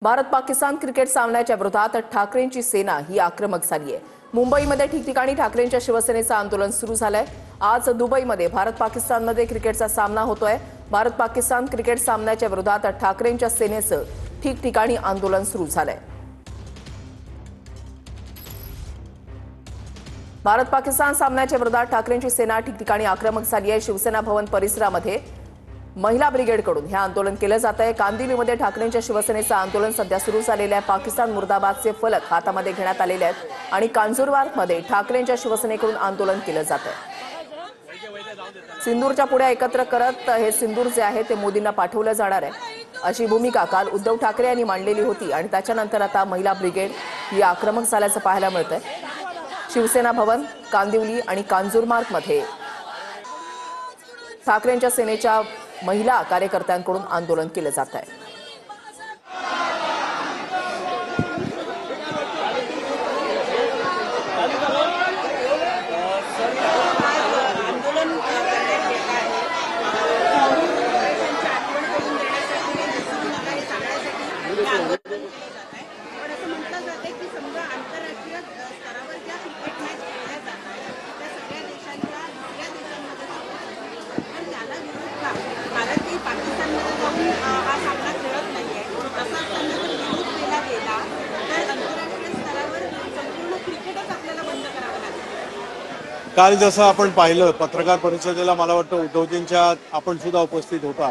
Bharat Pakistan cricket सामन्याच्या विरोधात ठाकरेंची सेना ही आक्रमक झाली आहे। मुंबईमध्ये ठिकठिकाणी ठाकरेंच्या शिवसेनेचं आंदोलन सुरू झालंय। आज दुबईमध्ये भारत पाकिस्तानमध्ये क्रिकेटचा सामना होतोय। भारत पाकिस्तान क्रिकेट सामन्याच्या विरोधात ठाकरेंच्या सेनेचं ठिकठिकाणी आंदोलन सुरू झालंय। भारत पाकिस्तान सामन्याच्या विरोधात ठाकरेंची सेना ठिकठिकाणी आक्रमक झाली आहे। शिवसेना भवन परिसरामध्ये महिला ब्रिगेडकडून हे आंदोलन केलं जात आहे। कांदिवलीमध्ये ठाकरेंच्या शिवसेनेचं आंदोलन सध्या सुरू झालेलं आहे। पाकिस्तान मुर्दाबादचे फलक हातामध्ये घेण्यात आलेले आहेत आणि कांजूरमार्गमध्ये ठाकरेंच्या शिवसेनेकडून आंदोलन केलं जात आहे। सिंदूरच्या पुढे एकत्र करत हे सिंदूर जे आहे ते मोदींना पाठवलं जाणार आहे, अशी भूमिका काल उद्धव ठाकरे यांनी मांडलेली होती आणि त्याच्यानंतर आता महिला ब्रिगेड ही आक्रमक झाल्याचं पाहायला मिळतंय। शिवसेना भवन, कांदिवली आणि कांजूरमार्गमध्ये ठाकरेंच्या सेनेच्या महिला कार्यकर्त्यांकडून आंदोलन केलं जात आहे। काल जसं आपण पाहिलं पत्रकार परिषदेला, मला वाटतं उद्धवजींच्या आपण सुद्धा उपस्थित होता।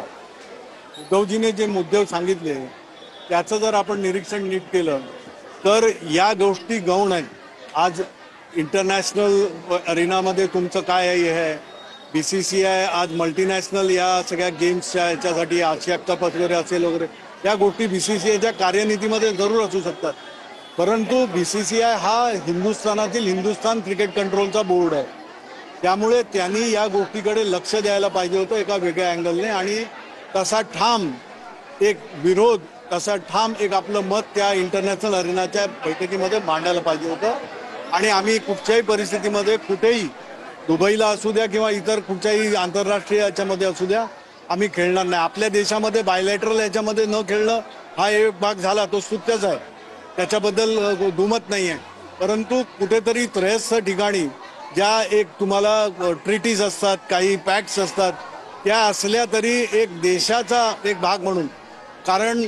उद्धवजीने जे मुद्दे सांगितले त्याचं जर आपण निरीक्षण नीट केलं तर या गोष्टी गौण आहेत। आज इंटरनॅशनल अरेनामध्ये तुमचं काय आहे, BCCI आज मल्टीनॅशनल या सगळ्या गेम्सच्या याच्यासाठी आशिया कप वगैरे असेल वगैरे, या गोष्टी BCCIच्या कार्यनीतीमध्ये जरूर असू शकतात, परंतु BCCI हा हिंदुस्थानातील हिंदुस्थान क्रिकेट कंट्रोलचा बोर्ड आहे। त्यामुळे त्यांनी या गोष्टीकडे लक्ष द्यायला पाहिजे होतं एका वेगळ्या अँगलने, आणि तसा ठाम एक विरोध, तसा ठाम एक आपलं मत त्या इंटरनॅशनल अरेनाच्या बैठकीमध्ये मांडायला पाहिजे होतं। आणि आम्ही कुठच्याही परिस्थितीमध्ये कुठेही, दुबईला असू द्या किंवा इतर कुठच्याही आंतरराष्ट्रीय याच्यामध्ये असू द्या, आम्ही खेळणार नाही। आपल्या देशामध्ये बायलॅटरल याच्यामध्ये न खेळणं हा एक भाग झाला, तो स्तुत्यच आहे, त्याच्याबद्दल दुमत नाही आहे। परंतु कुठेतरी त्रयस्थ ठिकाणी ज्या एक तुम्हाला ट्रिटीज असतात, काही पॅक्ट्स असतात, त्या असल्या तरी एक देशाचा एक भाग म्हणून, कारण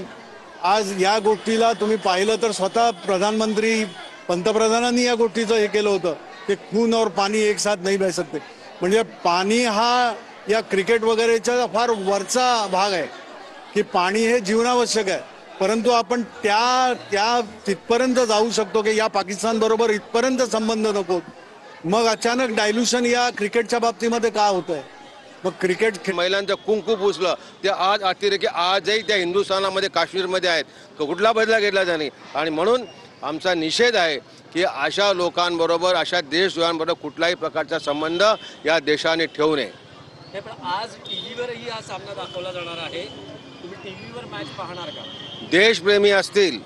आज या गोष्टीला तुम्ही पाहिलं तर स्वतः प्रधानमंत्री, पंतप्रधानांनी या गोष्टीचं हे केलं होतं की खून और पाणी एक साथ नहीं बह सकते। म्हणजे पाणी हा या क्रिकेट वगैरेचा फार वरचा भाग आहे की पाणी हे जीवनावश्यक आहे, परंतु आपण त्या तिथपर्यंत जाऊ शकतो की या पाकिस्तान बरोबर इथपर्यंत संबंध नको। मग अचानक डायल्युशन या क्रिकेटच्या बाबतीमध्ये का होतंय? मग क्रिकेट महिलांचं कुंकू पुसलं ते आज अतिरेकी आजही त्या हिंदुस्थानामध्ये, काश्मीरमध्ये आहेत, कुठला बदला घेतला जाणे। आणि म्हणून आमचा निषेध आहे की अशा लोकांबरोबर, अशा देशद्रोहांबरोबर कुठलाही प्रकारचा संबंध या देशाने ठेवू नये। पण आज टीव्हीवरही हा सामना दाखवला जाणार आहे, तुम्ही टीव्हीवर मॅच पाहणार का? देशप्रेमी असतील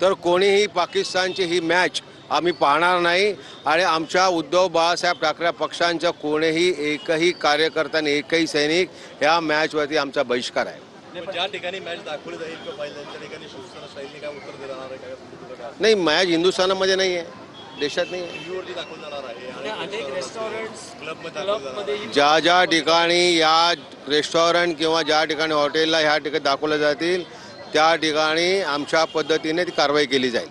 तर कोणीही पाकिस्तानची ही मॅच आम्ही पाहणार नाही, आणि आमच्या उद्धव बाळासाहेब ठाकरे पक्षांच्या कोणीही एकही कार्यकर्त्याने, एकही सैनिक या मॅचवरती आमचा बहिष्कार आहे। ज्या ठिकाणी मॅच दाखवली जाईल किंवा पाहिजे त्या ठिकाणी शिवसेना सैनिकांनी काय उत्तर देणार आहे? नाही, मॅच हिंदुस्थानामध्ये नाही आहे, देशात नाही आहे। टीव्हीवरती दाखवलं जाणार आहे आणि अनेक रेस्टॉरंट्स, क्लबमध्ये ज्या ठिकाणी या रेस्टॉरंट किंवा ज्या ठिकाणी हॉटेलला ह्या ठिकाणी दाखवल्या जातील त्या ठिकाणी आमच्या पद्धतीने ती कारवाई केली जाईल।